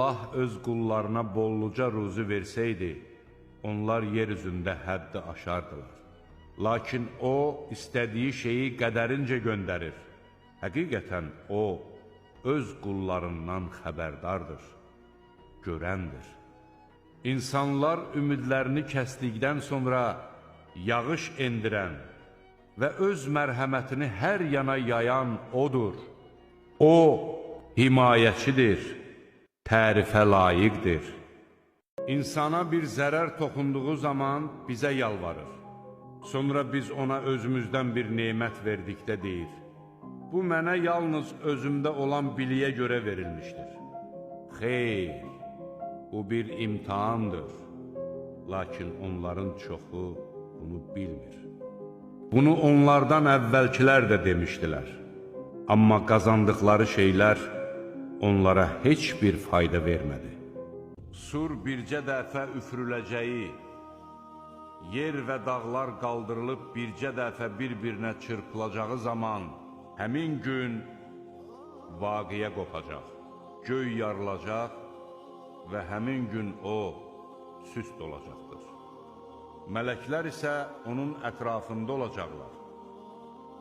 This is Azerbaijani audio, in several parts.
Allah öz qullarına bolluca ruzi versəydi, onlar yer üzündə həddi aşardılar. Lakin O, istədiyi şeyi qədərincə göndərir. Həqiqətən O, öz qullarından xəbərdardır, görəndir. İnsanlar ümidlərini kəsdikdən sonra yağış endirən və öz mərhəmətini hər yana yayan O'dur. O, himayəçidir, tərifə layiqdir. İnsana bir zərər toxunduğu zaman bizə yalvarır. Sonra biz ona özümüzdən bir nemət verdikdə deyir: bu mənə yalnız özümdə olan biliyə görə verilmişdir. Xeyr, bu bir imtihandır. Lakin onların çoxu bunu bilmir. Bunu onlardan əvvəlkilər də demişdilər. Amma qazandıqları şeylər onlara heç bir fayda vermədi. Sur bircə dəfə üfürüləcəyi, yer və dağlar qaldırılıb bircə dəfə bir-birinə çırpılacağı zaman həmin gün vaqiyə qopacaq, göy yarılacaq və həmin gün O süst olacaqdır. Mələklər isə onun ətrafında olacaqlar.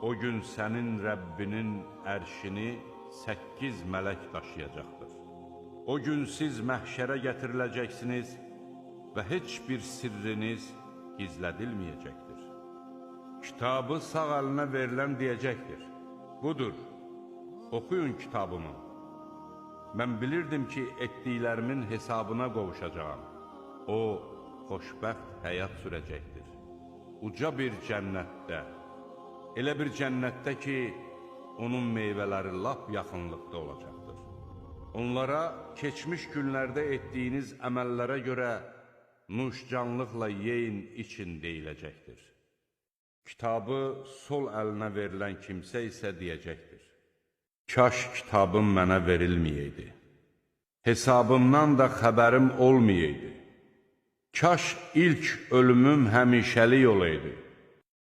O gün sənin Rəbbinin ərşini 8 mələk daşıyacaqdır. O gün siz məhşərə gətiriləcəksiniz və heç bir sirriniz gizlədilməyəcəkdir. Kitabı sağ əlinə verilən deyəcəkdir: budur, oxuyun kitabımı. Mən bilirdim ki, etdiklərimin hesabına qovuşacağam. O, xoşbəxt həyat sürəcəkdir. Uca bir cənnətdə, elə bir cənnətdə ki, onun meyvələri lap yaxınlıqda olacaqdır. Onlara keçmiş günlərdə etdiyiniz əməllərə görə nuşcanlıqla yeyin, için deyiləcəkdir. Kitabı sol əlinə verilən kimsə isə deyəcəkdir: kaş kitabım mənə verilməyəydi, hesabımdan da xəbərim olmayaydı. Kaş ilk ölümüm həmişəlik olaydı.